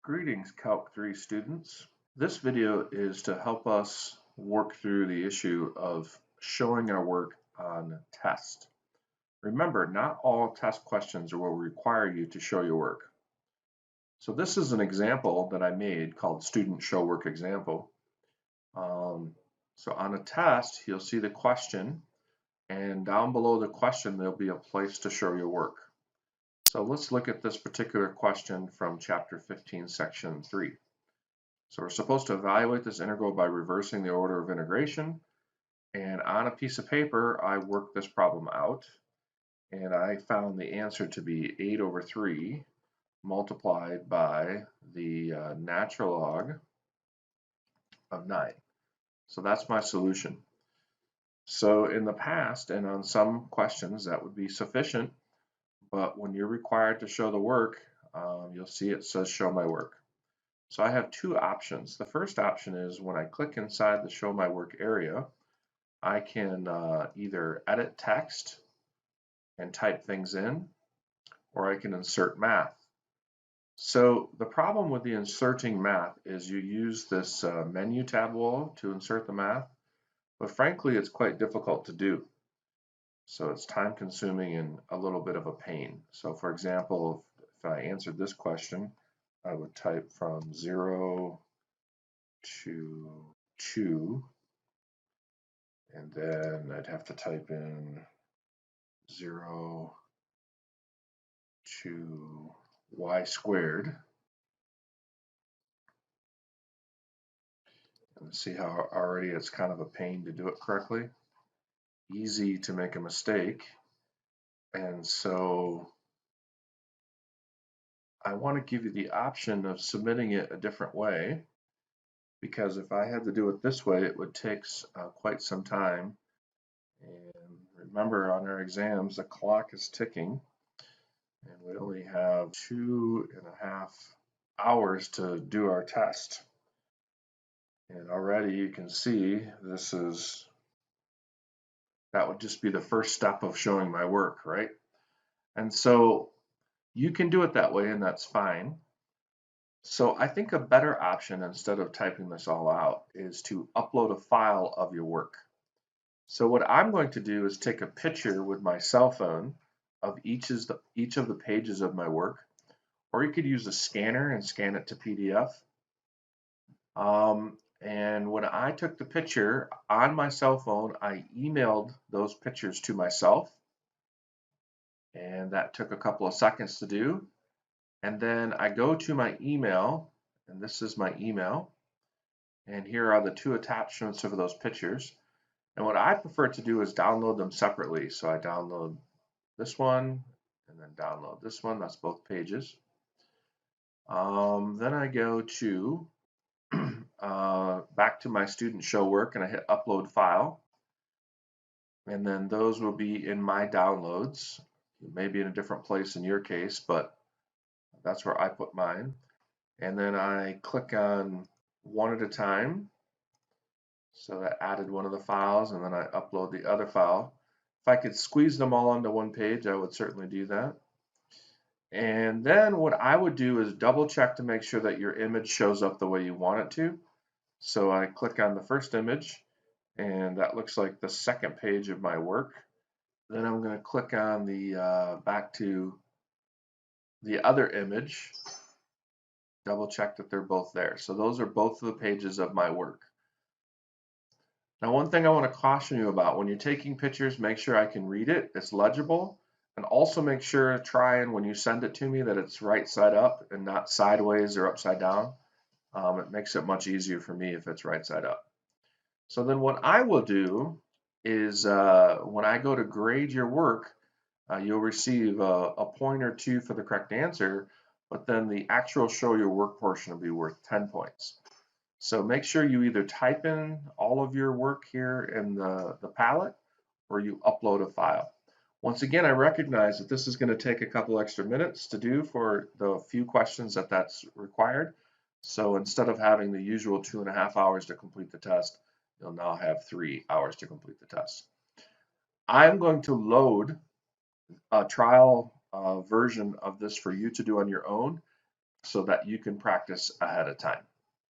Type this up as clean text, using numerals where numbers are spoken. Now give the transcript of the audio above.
Greetings, Calc 3 students. This video is to help us work through the issue of showing our work on test. Remember, not all test questions will require you to show your work. So this is an example that I made called Student Show Work Example. So on a test, you'll see the question, and down below the question, there'll be a place to show your work. So let's look at this particular question from Chapter 15, Section 3. So we're supposed to evaluate this integral by reversing the order of integration. And on a piece of paper, I worked this problem out. And I found the answer to be 8 over 3 multiplied by the natural log of 9. So that's my solution. So in the past, and on some questions, that would be sufficient. But when you're required to show the work, you'll see it says show my work. So I have two options. The first option is when I click inside the show my work area, I can either edit text and type things in, or I can insert math. So the problem with the inserting math is you use this menu tab wall to insert the math, but frankly it's quite difficult to do. So it's time consuming and a little bit of a pain. So for example, if I answered this question, I would type from 0 to 2, and then I'd have to type in 0 to y squared. And see how already it's kind of a pain to do it correctly. Easy to make a mistake. And so I want to give you the option of submitting it a different way, because if I had to do it this way, it would take quite some time. And remember, on our exams, the clock is ticking, and we only have 2.5 hours to do our test. And already you can see that would just be the first step of showing my work, right? And so you can do it that way, and that's fine. So I think a better option, instead of typing this all out, is to upload a file of your work. So what I'm going to do is take a picture with my cell phone of each of the pages of my work, or you could use a scanner and scan it to PDF. And when I took the picture on my cell phone, I emailed those pictures to myself, and that took a couple of seconds to do. And then I go to my email, and this is my email, and here are the two attachments of those pictures. And what I prefer to do is download them separately. So I download this one and then download this one. That's both pages. Then I go to back to my student show work, and I hit upload file, and then those will be in my downloads. It may be in a different place in your case, but that's where I put mine. And then I click on one at a time, so that added one of the files, and then I upload the other file. If I could squeeze them all onto one page, I would certainly do that. And then what I would do is double check to make sure that your image shows up the way you want it to. So I click on the first image, and that looks like the second page of my work. Then I'm going to click on the back to the other image, double check that they're both there. So those are both of the pages of my work. Now, one thing I want to caution you about: when you're taking pictures, make sure I can read it, it's legible, and also make sure to try and when you send it to me that it's right side up and not sideways or upside down. It makes it much easier for me if it's right side up. So then what I will do is when I go to grade your work, you'll receive a point or 2 for the correct answer, but then the actual show your work portion will be worth 10 points. So make sure you either type in all of your work here in the palette, or you upload a file. Once again, I recognize that this is going to take a couple extra minutes to do for the few questions that's required. So instead of having the usual 2.5 hours to complete the test, you'll now have 3 hours to complete the test. I'm going to load a trial version of this for you to do on your own. so that you can practice ahead of time.